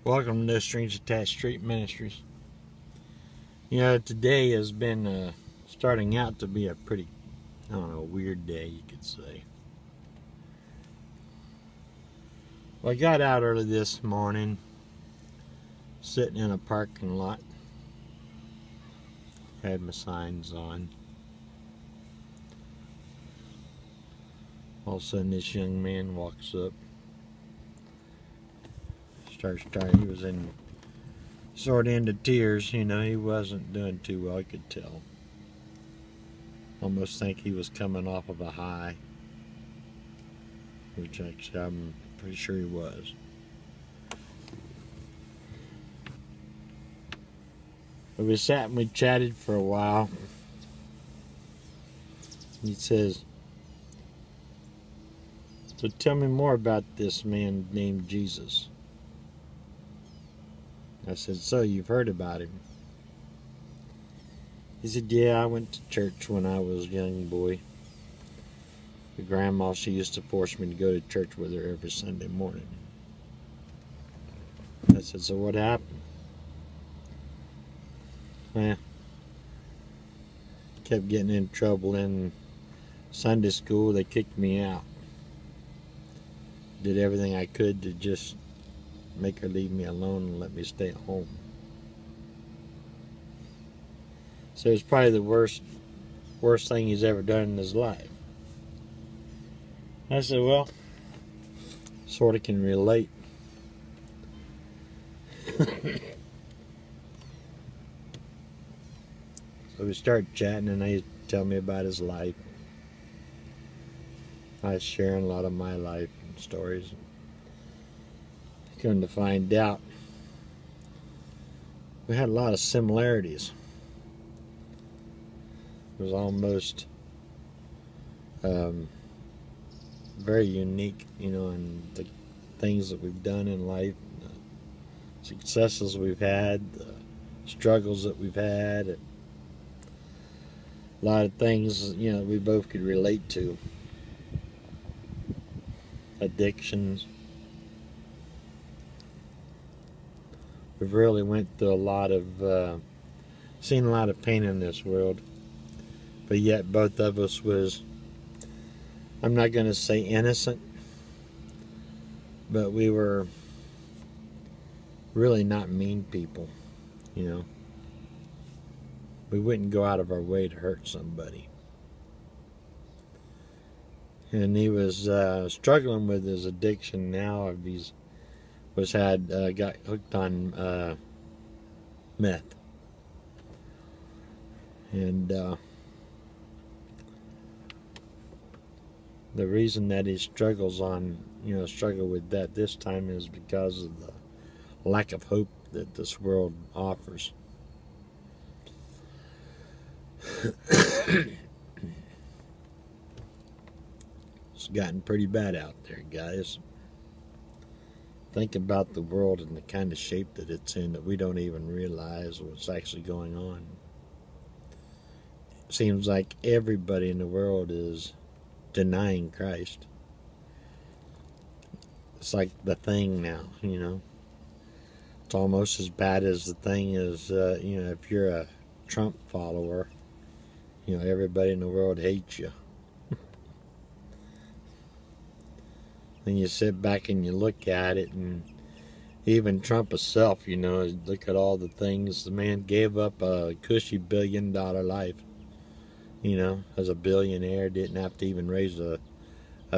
Welcome to Strings Attached Street Ministries. You know, today has been starting out to be a pretty, weird day, you could say. Well, I got out early this morning, sitting in a parking lot, had my signs on. All of a sudden, this young man walks up. He was in sort of into tears, you know. He wasn't doing too well, I could tell. Almost think he was coming off of a high, which actually I'm pretty sure he was. But we sat and we chatted for a while. He says, "So tell me more about this man named Jesus." I said, "So you've heard about him?" He said, "Yeah, I went to church when I was a young boy. The grandma, she used to force me to go to church with her every Sunday morning." I said, "So what happened?" Well, kept getting in trouble in Sunday school. They kicked me out. Did everything I could to just make her leave me alone and let me stay at home. So it's probably the worst thing he's ever done in his life. I said, well, sort of can relate. So we started chatting, and he told me about his life. I was sharing a lot of my life and stories. Come to find out, we had a lot of similarities. It was almost very unique, you know, in the things that we've done in life, the successes we've had, the struggles that we've had, a lot of things, you know, we both could relate to. Addictions. We've really went through a lot of, seen a lot of pain in this world, but yet both of us was, I'm not going to say innocent, but we were really not mean people, you know. We wouldn't go out of our way to hurt somebody. And he was struggling with his addiction now. Got hooked on meth, and the reason that he struggle with that this time is because of the lack of hope that this world offers. It's gotten pretty bad out there, guys. Think about the world and the kind of shape that it's in, that we don't even realize what's actually going on. It seems like everybody in the world is denying Christ. It's like the thing now, you know. It's almost as bad as the thing is, if you're a Trump follower, you know, everybody in the world hates you. Then you sit back and you look at it, and even Trump himself, you know, look at all the things. The man gave up a cushy $1 billion life, you know, as a billionaire. Didn't have to even raise a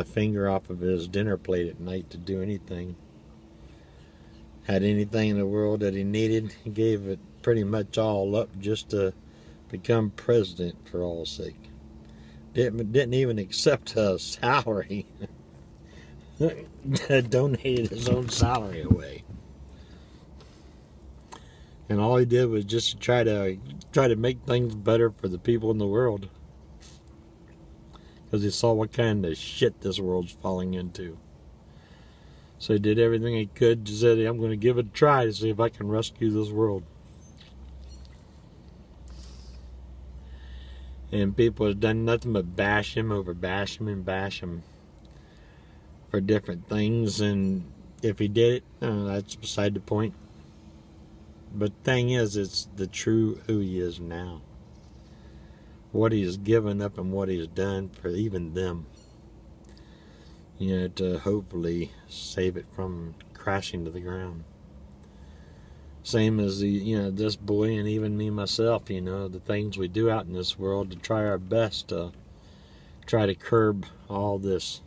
finger off of his dinner plate at night to do anything. Had anything in the world that he needed, he gave it pretty much all up just to become president, for all sake. Didn't even accept a salary. Donated his own salary away, and all he did was just try to make things better for the people in the world, because he saw what kind of shit this world's falling into. So he did everything he could to say, I'm going to give it a try to see if I can rescue this world. And people have done nothing but bash him for different things, and if he did it, that's beside the point. But the thing is, it's the true who he is now. What he has given up and what he has done for even them. To hopefully save it from crashing to the ground. Same as this boy and even me myself, the things we do out in this world to try our best to try to curb all this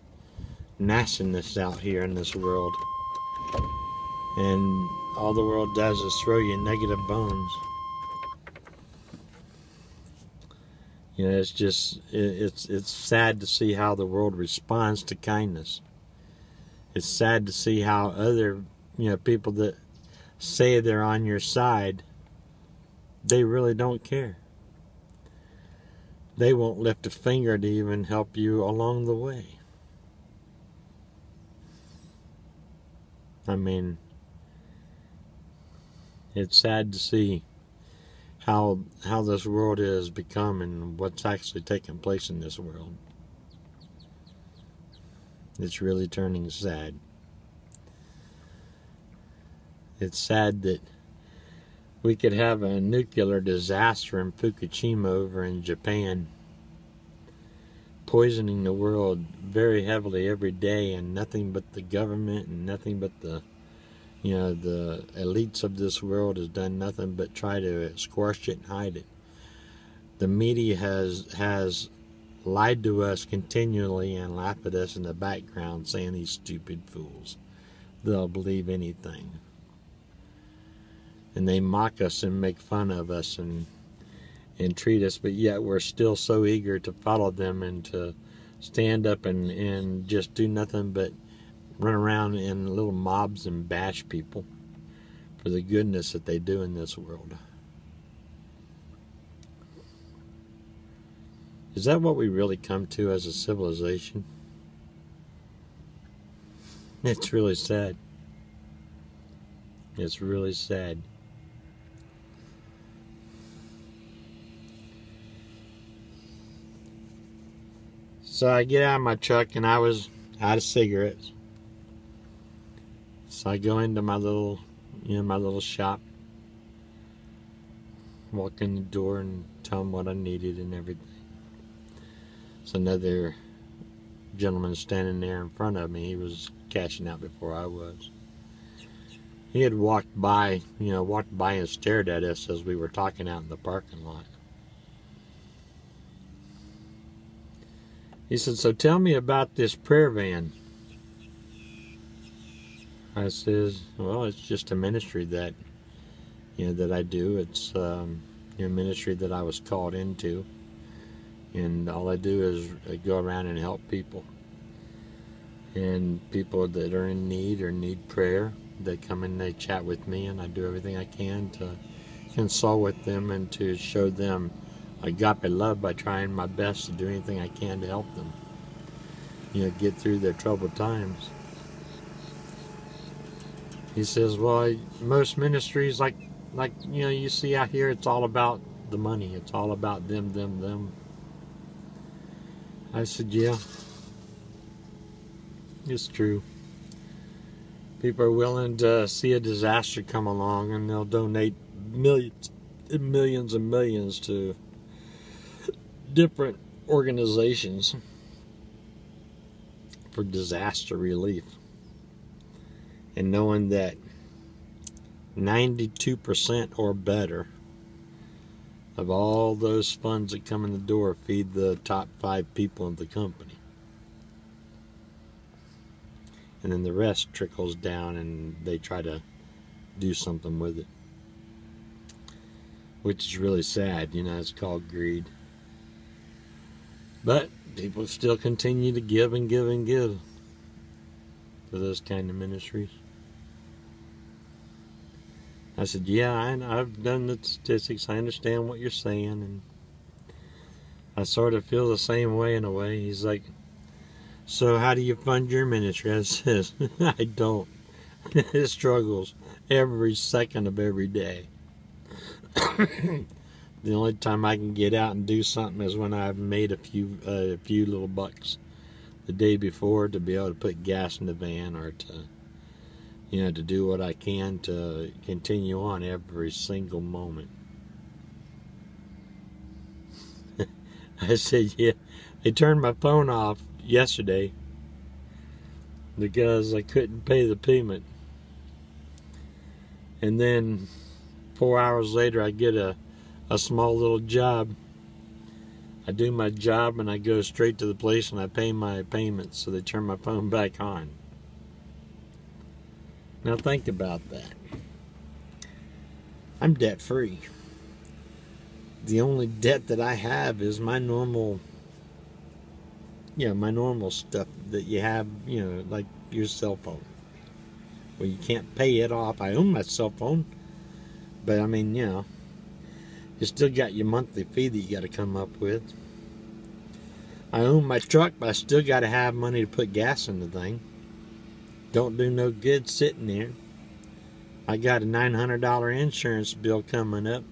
nastiness out here in this world. And all the world does is throw you negative bones. It's just, it's sad to see how the world responds to kindness. It's sad to see how other, people that say they're on your side, they really don't care. They won't lift a finger to even help you along the way. I mean, it's sad to see how this world has become and what's actually taking place in this world. It's really turning sad. It's sad that we could have a nuclear disaster in Fukushima over in Japan, poisoning the world very heavily every day, and nothing but the government and nothing but the elites of this world has done nothing but try to squash it and hide it. The media has lied to us continually and laughed at us in the background, saying these stupid fools, they'll believe anything. And they mock us and make fun of us and treat us, but yet we're still so eager to follow them and to stand up and just do nothing but run around in little mobs and bash people for the goodness that they do in this world. Is that what we really come to as a civilization? It's really sad. It's really sad. So I get out of my truck and I was out of cigarettes. So I go into my little shop, walk in the door and tell them what I needed and everything. So another gentleman standing there in front of me, he was cashing out before I was. He had walked by and stared at us as we were talking out in the parking lot. He said, "So tell me about this prayer van." I says, "Well, it's just a ministry that I do. It's a ministry that I was called into, and all I do is go around and help people. And people that are in need or need prayer, they come and they chat with me, and I do everything I can to console with them and to show them agape love by trying my best to do anything I can to help them, get through their troubled times." He says, "Well, most ministries like you see out here, it's all about the money. It's all about them. I said, "Yeah, it's true. People are willing to see a disaster come along and they'll donate millions and millions and millions to different organizations for disaster relief. And knowing that 92% or better of all those funds that come in the door feed the top 5 people in the company. And then the rest trickles down and they try to do something with it. Which is really sad, it's called greed. But people still continue to give and give and give to those kind of ministries. I said, "Yeah, I've done the statistics. I understand what you're saying, and I sort of feel the same way in a way." He's like, "So how do you fund your ministry?" I says, "I don't. It struggles every second of every day. The only time I can get out and do something is when I've made a few little bucks the day before to be able to put gas in the van or to you know, to do what I can to continue on every single moment. I said, yeah, they turned my phone off yesterday because I couldn't pay the payment. And then 4 hours later, I get a small little job. I do my job and I go straight to the place and I pay my payments, so they turn my phone back on. Now think about that. I'm debt free. The only debt that I have is my normal, my normal stuff that you have, like your cell phone. Well, you can't pay it off. I own my cell phone, but I mean, you still got your monthly fee that you got to come up with. I own my truck, but I still got to have money to put gas in the thing. Don't do no good sitting there. I got a $900 insurance bill coming up,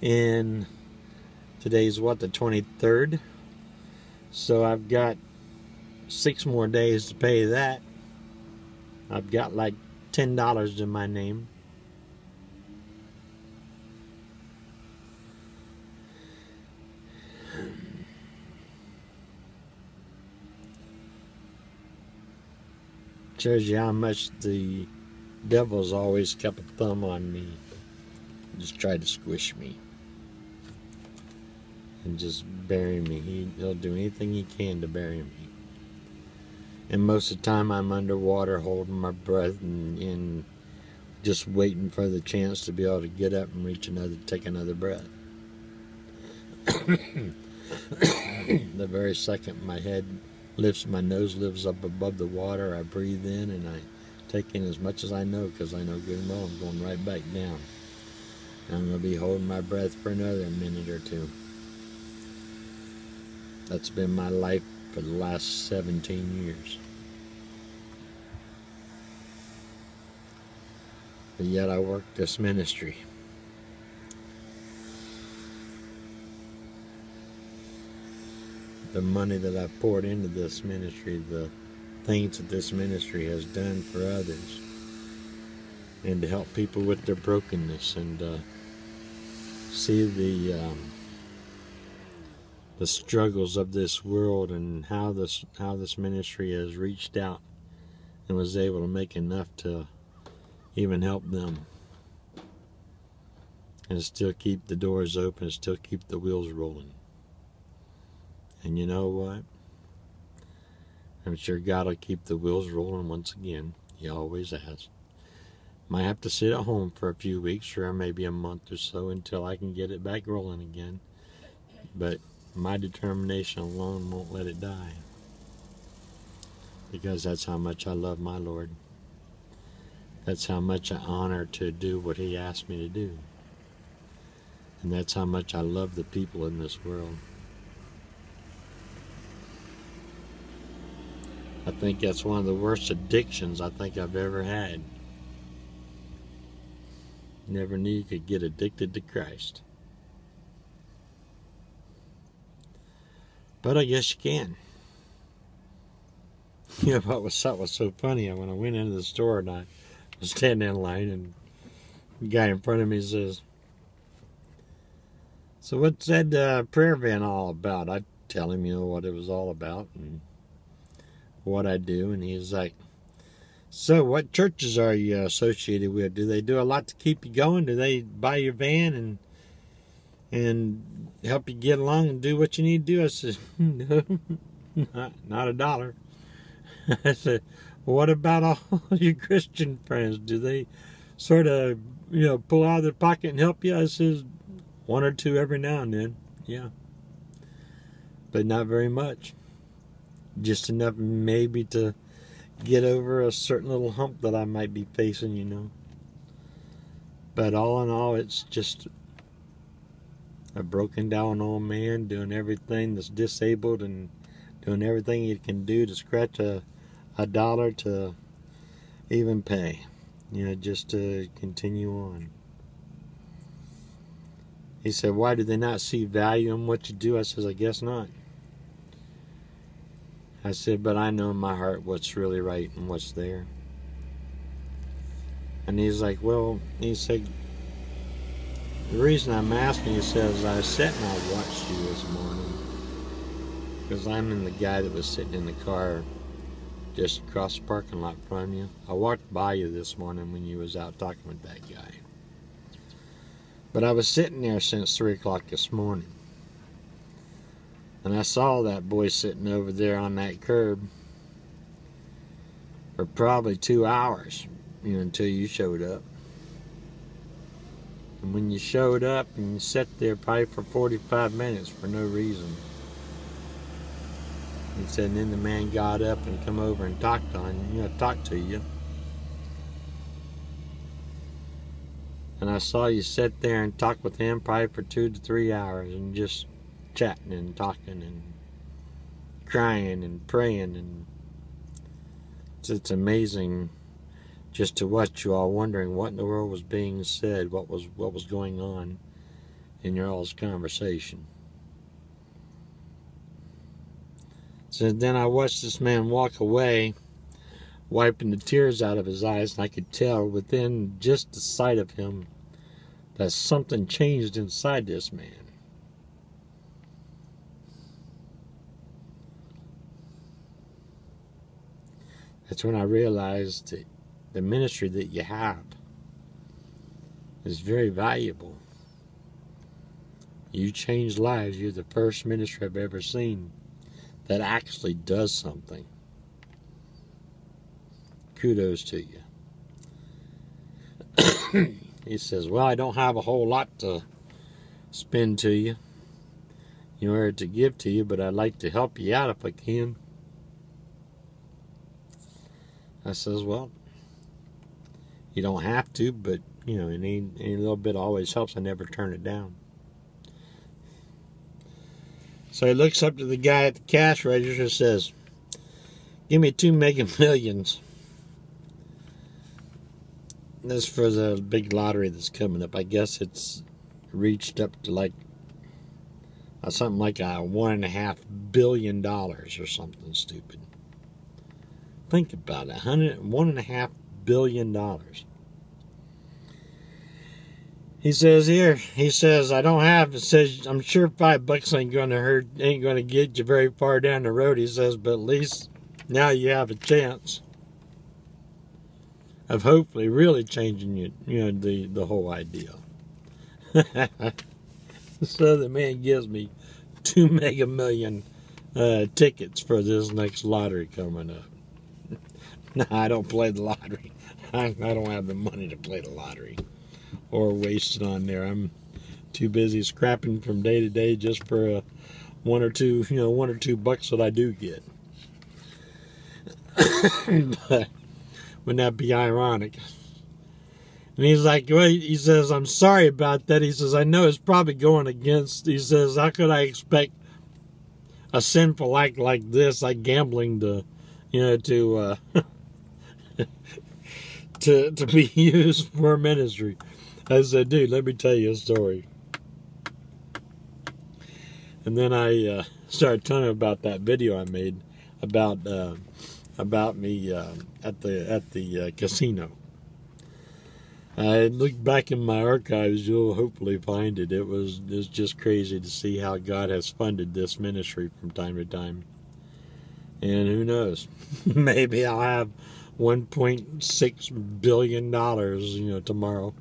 and today's what, the 23rd? So I've got 6 more days to pay that. I've got like $10 in my name. Shows you how much the devil's always kept a thumb on me. Just tried to squish me and just bury me. He'll do anything he can to bury me. And most of the time I'm underwater holding my breath and just waiting for the chance to be able to get up and take another breath. The very second my nose lifts up above the water, I breathe in and I take in as much as I know, because I know good and well I'm going right back down. I'm going to be holding my breath for another minute or two. That's been my life for the last 17 years. But yet I work this ministry. The money that I've poured into this ministry, the things that this ministry has done for others, and to help people with their brokenness, and see the struggles of this world, and how this ministry has reached out and was able to make enough to even help them, and still keep the doors open, still keep the wheels rolling. And you know what? I'm sure God will keep the wheels rolling once again. He always has. Might have to sit at home for a few weeks or maybe a month or so until I can get it back rolling again. But my determination alone won't let it die. Because that's how much I love my Lord. That's how much I honor to do what He asked me to do. And that's how much I love the people in this world. I think that's one of the worst addictions I think I've ever had. Never knew you could get addicted to Christ. But I guess you can. You know what was so funny? When I went into the store and I was standing in line, and the guy in front of me says, "So what's that prayer event all about?" I tell him, what it was all about and what I do, and he's like, "So what churches are you associated with? Do they do a lot to keep you going? Do they buy your van and help you get along and do what you need to do?" I said, "No, not a dollar." I said, "Well, what about all your Christian friends? Do they sort of, pull out of their pocket and help you?" I said, "1 or 2 every now and then, yeah. But not very much. Just enough maybe to get over a certain little hump that I might be facing, But all in all, it's just a broken down old man doing everything that's disabled and doing everything he can do to scratch a dollar to even pay, just to continue on." He said, "Why do they not see value in what you do?" I says, "I guess not." I said, "But I know in my heart what's really right and what's there. And he's like, well, he said, the reason I'm asking, he says, I sat and I watched you this morning. Because I'm in the guy that was sitting in the car just across the parking lot from you. I walked by you this morning when you was out talking with that guy. But I was sitting there since 3 o'clock this morning. And I saw that boy sitting over there on that curb for probably 2 hours, until you showed up. And when you showed up, and you sat there probably for 45 minutes for no reason. He said, and then the man got up and come over and talked to you. And I saw you sit there and talk with him probably for 2 to 3 hours and just chatting and talking and crying and praying. And it's amazing just to watch you all wondering what in the world was being said, what was going on in your all's conversation. So then I watched this man walk away, wiping the tears out of his eyes, and I could tell within just the sight of him that something changed inside this man. That's when I realized that the ministry that you have is very valuable. You change lives. You're the first ministry I've ever seen that actually does something. Kudos to you. He says, well, I don't have a whole lot to spend to you, or to give to you, but I'd like to help you out if I can. I says, well, you don't have to, but, any little bit always helps. I never turn it down. So he looks up to the guy at the cash register and says, give me 2 Mega Millions. That's for the big lottery that's coming up. I guess it's reached up to something like $1.5 billion or something stupid. Think about it, $1.5 billion. He says, I don't have, it says, I'm sure $5 ain't gonna get you very far down the road, he says, but at least now you have a chance of hopefully really changing the whole idea. So the man gives me 2 Mega Million tickets for this next lottery coming up. No, I don't play the lottery. I don't have the money to play the lottery or waste it on there. I'm too busy scrapping from day to day just for $1 or $2 that I do get. But wouldn't that be ironic? And he's like, well, he says, I'm sorry about that. He says, I know it's probably going against, he says, how could I expect a sinful act like this, like gambling, to be used for ministry? I said, dude, let me tell you a story. And then I started telling him about that video I made about me at the casino. I looked back in my archives. You'll hopefully find it. It's just crazy to see how God has funded this ministry from time to time. And who knows? Maybe I'll have $1.6 billion, tomorrow.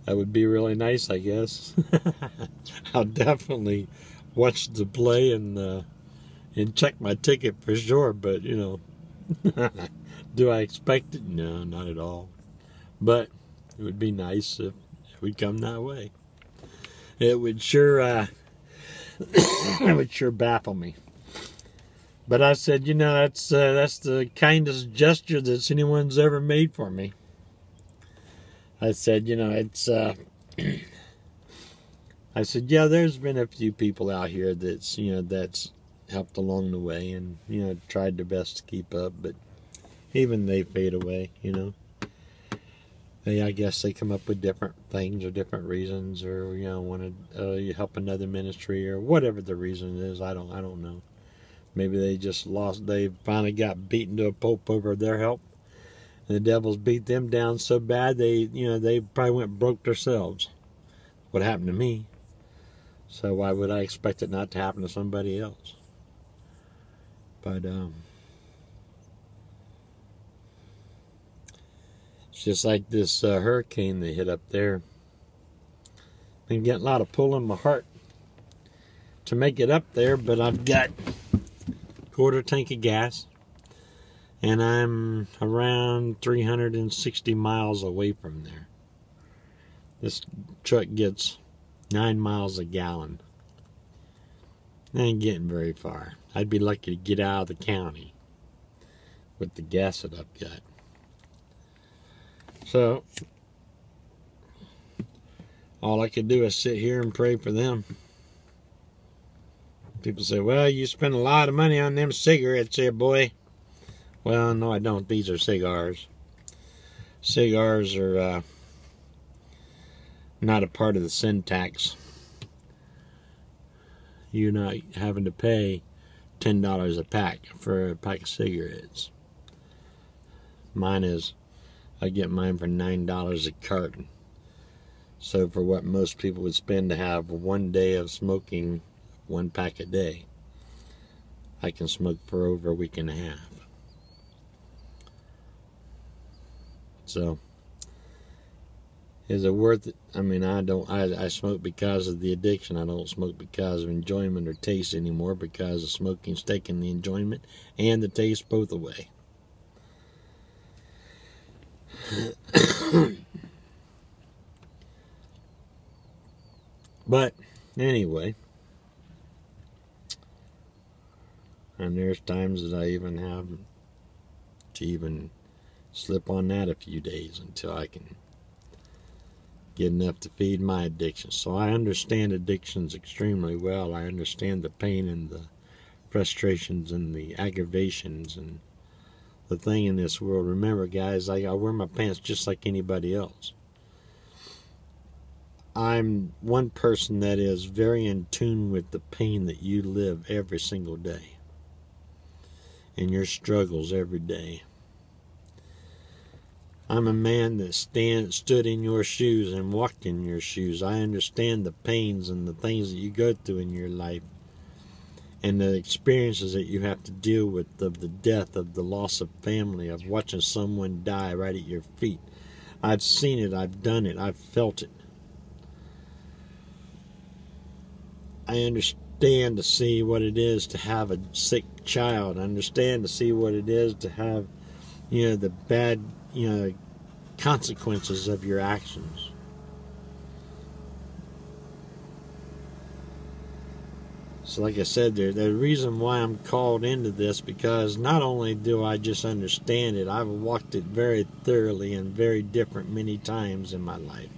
That would be really nice, I guess. I'll definitely watch the play and check my ticket for sure, but, do I expect it? No, not at all. But it would be nice if we come that way. It would sure baffle me. But I said, that's the kindest gesture that anyone's ever made for me. I said, it's, I said, yeah, there's been a few people out here that's helped along the way and, tried their best to keep up, but even they fade away, I guess they come up with different things or different reasons, or, want to help another ministry or whatever the reason is. I don't know. Maybe they finally got beaten to a pulp over their help. And the devils beat them down so bad they probably went broke themselves. What happened to me? So why would I expect it not to happen to somebody else? But it's just like this hurricane that hit up there. Been getting a lot of pull in my heart to make it up there, but I've got a quarter tank of gas, and I'm around 360 miles away from there. This truck gets 9 miles a gallon. I ain't getting very far. I'd be lucky to get out of the county with the gas that I've got. So, all I could do is sit here and pray for them. People say, well, you spend a lot of money on them cigarettes there, boy. Well, no, I don't. These are cigars. Cigars are not a part of the sin tax. You're not having to pay $10 a pack for a pack of cigarettes. Mine is, I get mine for $9 a carton. So for what most people would spend to have 1 day of smoking 1 pack a day, I can smoke for over a week and a half. So, is it worth it? I mean, I smoke because of the addiction. I don't smoke because of enjoyment or taste anymore, because of smoking's taking the enjoyment and the taste both away. But anyway, and there's times that I even have to even slip on that a few days until I can get enough to feed my addiction. So I understand addictions extremely well. I understand the pain and the frustrations and the aggravations and the thing in this world. Remember, guys, I wear my pants just like anybody else. I'm one person that is very in tune with the pain that you live every single day and your struggles every day. I'm a man that stood in your shoes and walked in your shoes. I understand the pains and the things that you go through in your life and the experiences that you have to deal with, of the death, of the loss of family, of watching someone die right at your feet. I've seen it, I've done it, I've felt it. I understand to see what it is to have a sick child. I understand to see what it is to have, the bad, consequences of your actions. So like I said, the reason why I'm called into this, because not only do I just understand it, I've walked it very thoroughly and very different many times in my life.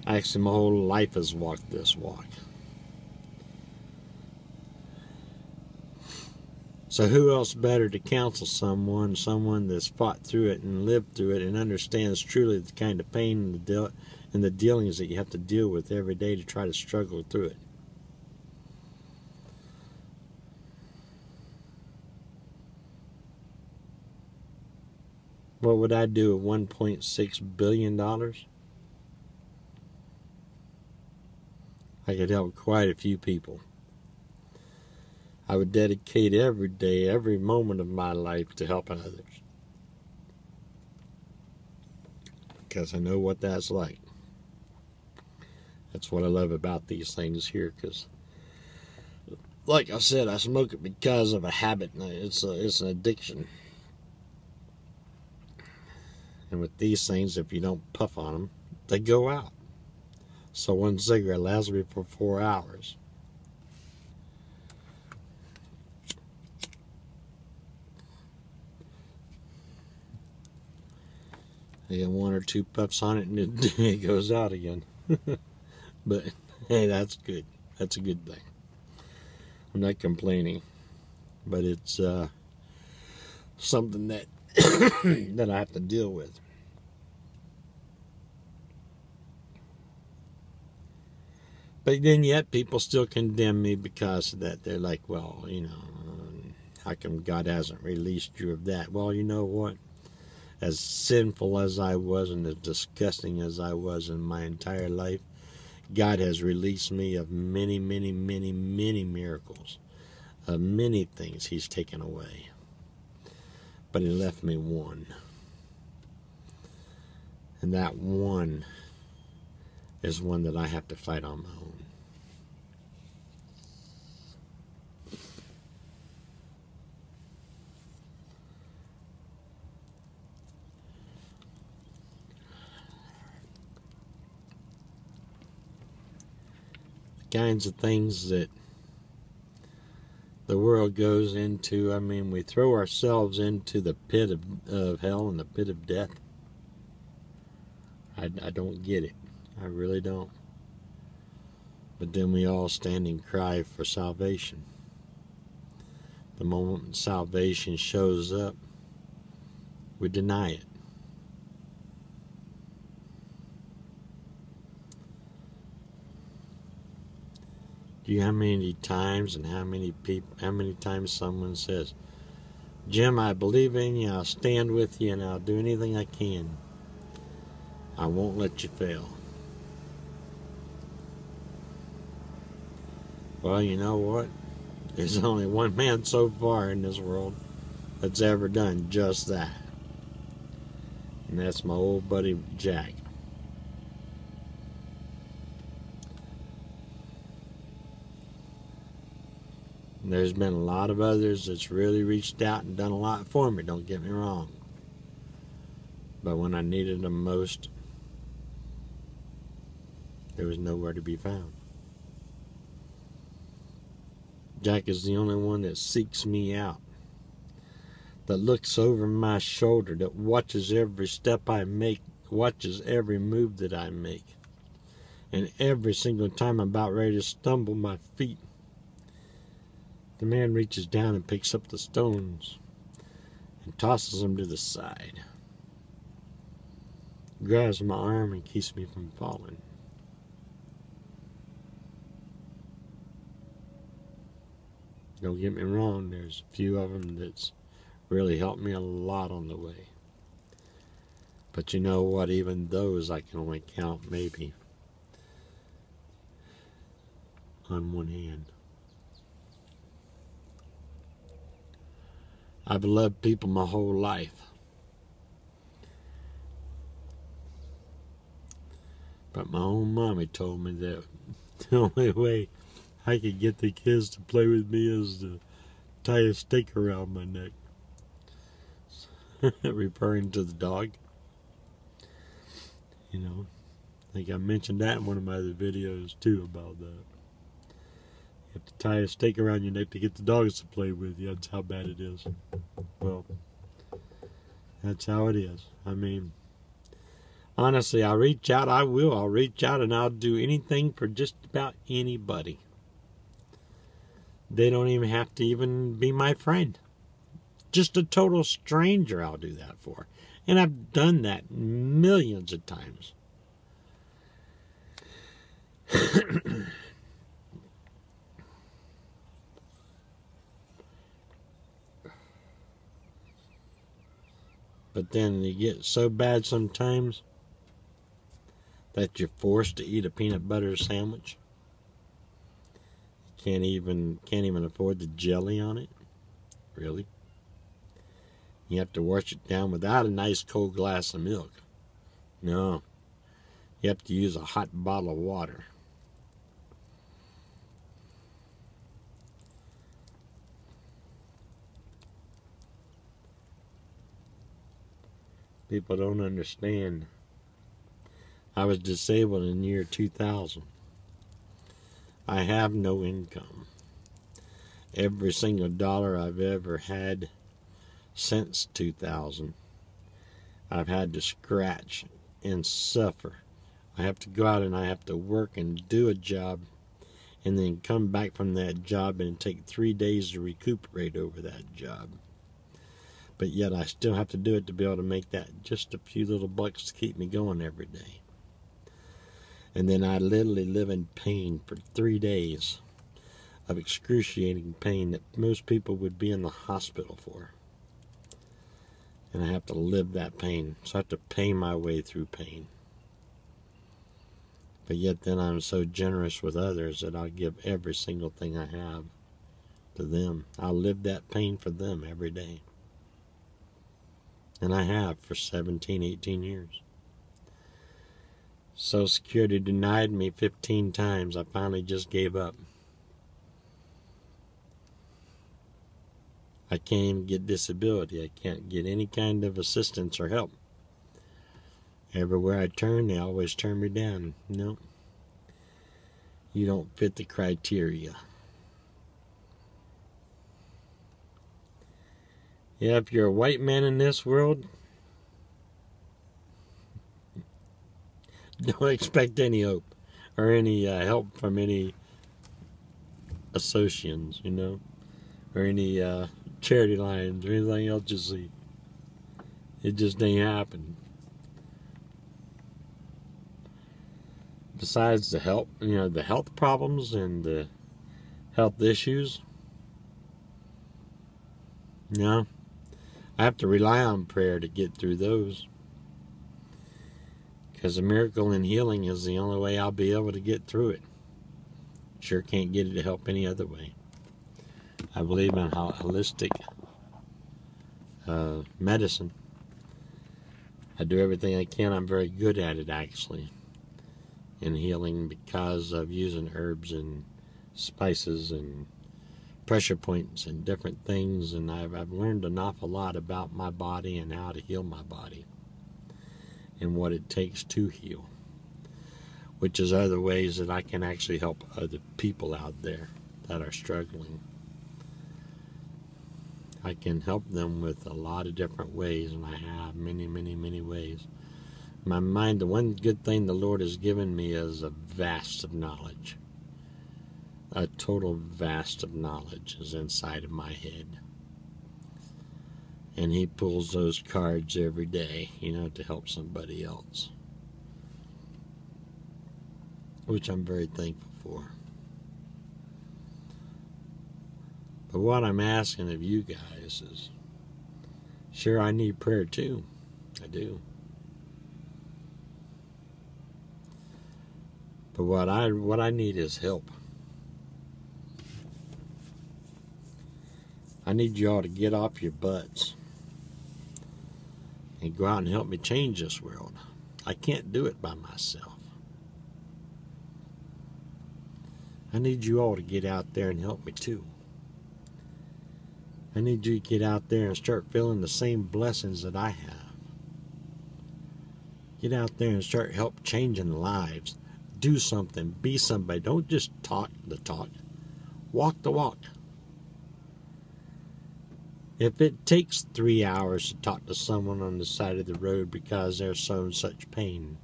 Actually, my whole life has walked this walk. So who else better to counsel someone that's fought through it and lived through it and understands truly the kind of pain and the dealings that you have to deal with every day to try to struggle through it. What would I do with $1.6 billion? I could help quite a few people. I would dedicate every day, every moment of my life to helping others. Because I know what that's like. That's what I love about these things here, because like I said, I smoke it because of a habit. It's an addiction. And with these things, if you don't puff on them, they go out. So one cigarette lasts me for 4 hours. I get 1 or 2 puffs on it and it goes out again. But hey, that's good. That's a good thing. I'm not complaining, but it's something that that I have to deal with. But then yet people still condemn me because of that. They're like, well, how come God hasn't released you of that? Well, you know what? as sinful as I was and as disgusting as I was in my entire life, God has released me of many, many, many, many miracles. Of many things He's taken away. But He left me one. And that one is one that I have to fight on my own. The kinds of things that the world goes into, I mean, we throw ourselves into the pit of hell and the pit of death. I don't get it. I really don't. But then we all stand and cry for salvation. The moment salvation shows up, we deny it. Do you know how many times and how many times someone says, Jim, I believe in you, I'll stand with you, and I'll do anything I can. I won't let you fail. Well, you know what? There's only one man so far in this world that's ever done just that. And that's my old buddy Jack. And there's been a lot of others that's really reached out and done a lot for me, don't get me wrong. But when I needed them most, there was nowhere to be found. Jack is the only one that seeks me out, that looks over my shoulder, that watches every step I make, watches every move that I make. And every single time I'm about ready to stumble my feet, the man reaches down and picks up the stones and tosses them to the side, grabs my arm and keeps me from falling. Don't get me wrong, there's a few of them that's really helped me a lot on the way. But you know what, even those I can only count maybe on one hand. I've loved people my whole life. But my own mommy told me that the only way I could get the kids to play with me is to tie a stake around my neck. Referring to the dog. You know, I think I mentioned that in one of my other videos too about that. You have to tie a stake around your neck to get the dogs to play with you. That's how bad it is. Well, that's how it is. I mean, honestly, I'll reach out. I'll reach out and I'll do anything for just about anybody. They don't even have to even be my friend. Just a total stranger I'll do that for. And I've done that millions of times. But then you get so bad sometimes that you're forced to eat a peanut butter sandwich. Can't even afford the jelly on it. Really? You have to wash it down without a nice cold glass of milk. No. You have to use a hot bottle of water. People don't understand. I was disabled in the year 2000. I have no income. Every single dollar I've ever had since 2000, I've had to scratch and suffer. I have to go out and I have to work and do a job and then come back from that job and take 3 days to recuperate over that job. But yet I still have to do it to be able to make that just a few little bucks to keep me going every day. And then I literally live in pain for 3 days of excruciating pain that most people would be in the hospital for. And I have to live that pain. So I have to pay my way through pain. But yet then I'm so generous with others that I'll give every single thing I have to them. I'll live that pain for them every day. And I have for 17, 18 years. Social Security denied me 15 times. I finally just gave up. I can't even get disability. I can't get any kind of assistance or help. Everywhere I turn, they always turn me down. No, you don't fit the criteria. Yeah, if you're a white man in this world, don't expect any hope or any help from any associations, or any charity lines or anything else you see. It just ain't happening. Besides the the health problems and the health issues, I have to rely on prayer to get through those. Because a miracle and healing is the only way I'll be able to get through it. Sure can't get it to help any other way. I believe in holistic medicine. I do everything I can. I'm very good at it, actually, in healing, because of using herbs and spices and pressure points and different things. And I've learned an awful lot about my body and how to heal my body and what it takes to heal, which is other ways that I can actually help other people out there that are struggling. I can help them with a lot of different ways, and I have many, many, many ways. My mind, the one good thing the Lord has given me is a vast of knowledge. A total vast of knowledge is inside of my head. And He pulls those cards every day, to help somebody else, which I'm very thankful for. But what I'm asking of you guys is, sure, I need prayer too. I do. But what I need is help. I need you all to get off your butts and go out and help me change this world. I can't do it by myself. I need you all to get out there and help me too. I need you to get out there and start feeling the same blessings that I have. Get out there and start help changing lives. Do something. Be somebody. Don't just talk the talk. Walk the walk. If it takes 3 hours to talk to someone on the side of the road because they're so in such pain,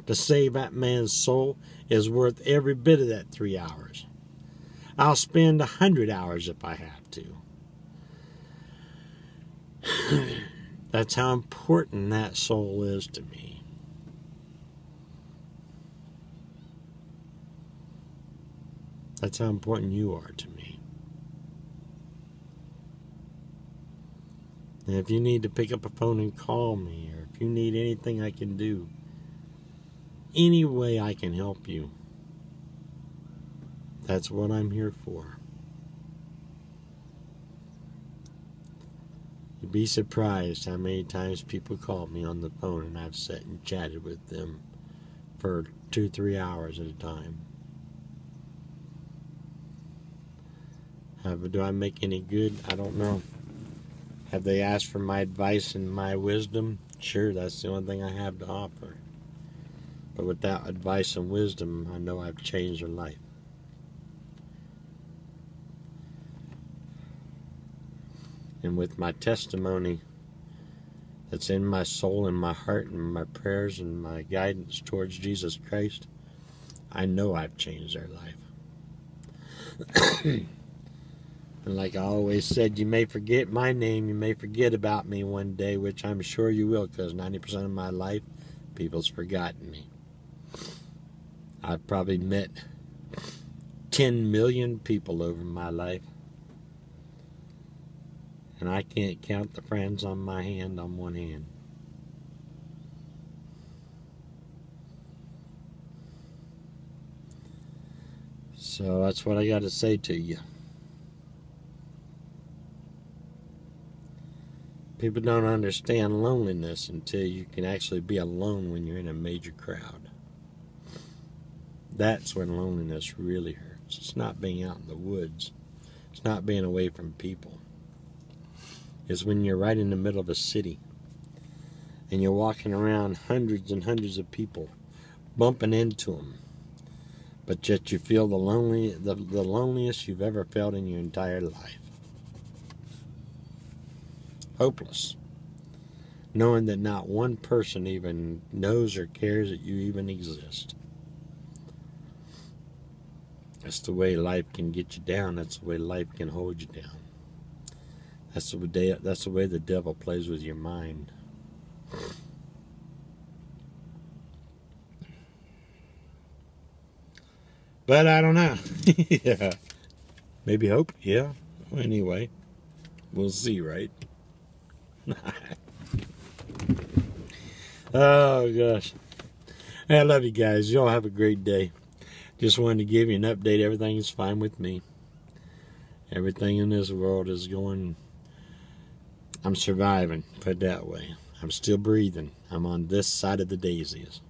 to save that man's soul is worth every bit of that 3 hours. I'll spend 100 hours if I have to. That's how important that soul is to me. That's how important you are to me. And if you need to pick up a phone and call me, or if you need anything I can do, any way I can help you, that's what I'm here for. You'd be surprised how many times people call me on the phone and I've sat and chatted with them for 2-3 hours at a time. Do I make any good? I don't know. Have they asked for my advice and my wisdom? Sure, that's the only thing I have to offer. But without advice and wisdom, I know I've changed their life. And with my testimony that's in my soul and my heart and my prayers and my guidance towards Jesus Christ, I know I've changed their life. And like I always said, you may forget my name, you may forget about me one day, which I'm sure you will, because 90% of my life, people's forgotten me. I've probably met 10 million people over my life. And I can't count the friends on my hand on one hand. So that's what I got to say to you. People don't understand loneliness until you can actually be alone when you're in a major crowd. That's when loneliness really hurts. It's not being out in the woods. It's not being away from people. It's when you're right in the middle of a city and you're walking around hundreds and hundreds of people, bumping into them, but yet you feel the loneliest you've ever felt in your entire life. Hopeless. Knowing that not one person even knows or cares that you even exist. That's the way life can get you down. That's the way life can hold you down. That's the way the devil plays with your mind. But I don't know. Yeah. Maybe hope. Yeah. Anyway, we'll see, right? Oh, gosh. Hey, I love you guys. Y'all have a great day. Just wanted to give you an update. Everything's fine with me. Everything in this world is going... I'm surviving, put it that way. I'm still breathing. I'm on this side of the daisies.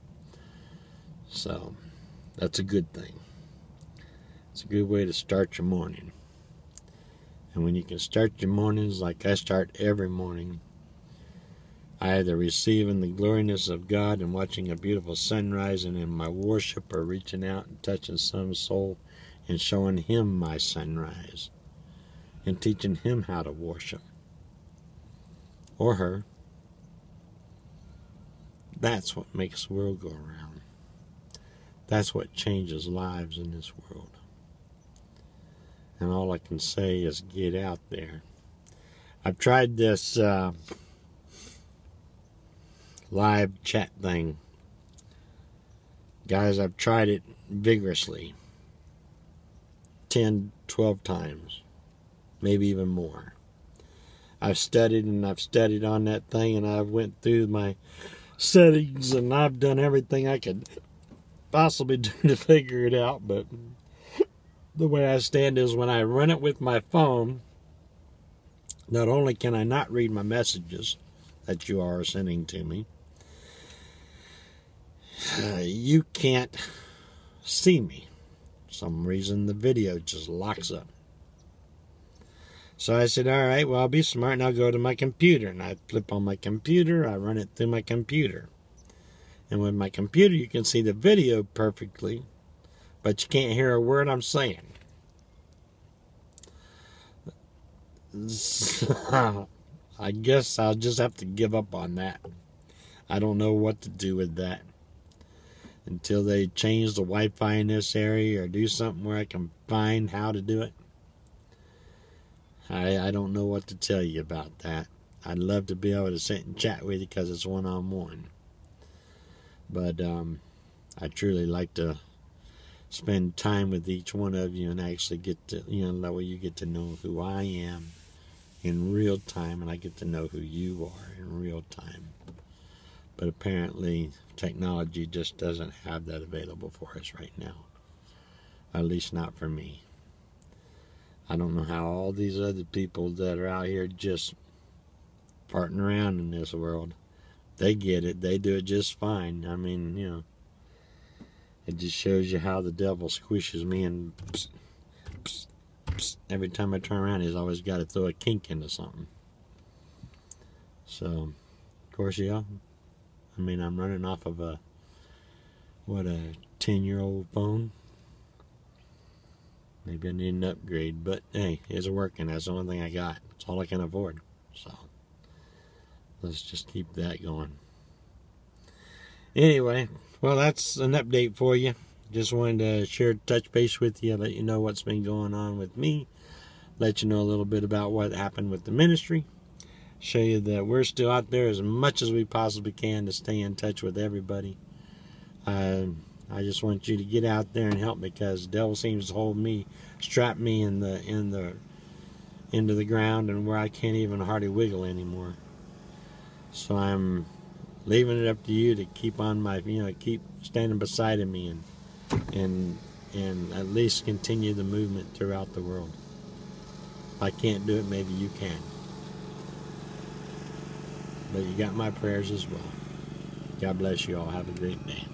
So, that's a good thing. It's a good way to start your morning. And when you can start your mornings like I start every morning, either receiving the gloriness of God and watching a beautiful sunrise, and in my worship, or reaching out and touching some soul and showing him my sunrise and teaching him how to worship, or her. That's what makes the world go around. That's what changes lives in this world. And all I can say is get out there. I've tried this live chat thing. Guys, I've tried it vigorously. 10, 12 times. Maybe even more. I've studied and I've studied on that thing, and I've went through my settings, and I've done everything I could possibly do to figure it out. But the way I stand is when I run it with my phone, not only can I not read my messages that you are sending to me, you can't see me. For some reason the video just locks up. So I said, all right, well, I'll be smart and I'll go to my computer. And I flip on my computer, I run it through my computer. And with my computer, you can see the video perfectly, but you can't hear a word I'm saying. I guess I'll just have to give up on that. I don't know what to do with that until they change the Wi-Fi in this area or do something where I can find how to do it. I don't know what to tell you about that. I'd love to be able to sit and chat with you because it's one-on-one. But I truly like to spend time with each one of you and actually get to, that way you get to know who I am in real time, and I get to know who you are in real time. But apparently technology just doesn't have that available for us right now. At least not for me. I don't know how all these other people that are out here just farting around in this world, they get it. They do it just fine. I mean, it just shows you how the devil squishes me, and psst, psst, psst. Every time I turn around, he's always got to throw a kink into something. So, of course, yeah. I mean, I'm running off of a 10-year-old phone. Maybe I need an upgrade, but hey, it's working. That's the only thing I got. It's all I can afford. So, let's just keep that going. Anyway, well, that's an update for you. Just wanted to share, touch base with you, let you know what's been going on with me, let you know a little bit about what happened with the ministry, show you that we're still out there as much as we possibly can to stay in touch with everybody. I just want you to get out there and help me, because the devil seems to hold me, strap me in the into the ground and where I can't even hardly wiggle anymore. So I'm leaving it up to you to keep on my, keep standing beside of me and at least continue the movement throughout the world. If I can't do it, maybe you can. But you got my prayers as well. God bless you all. Have a great day.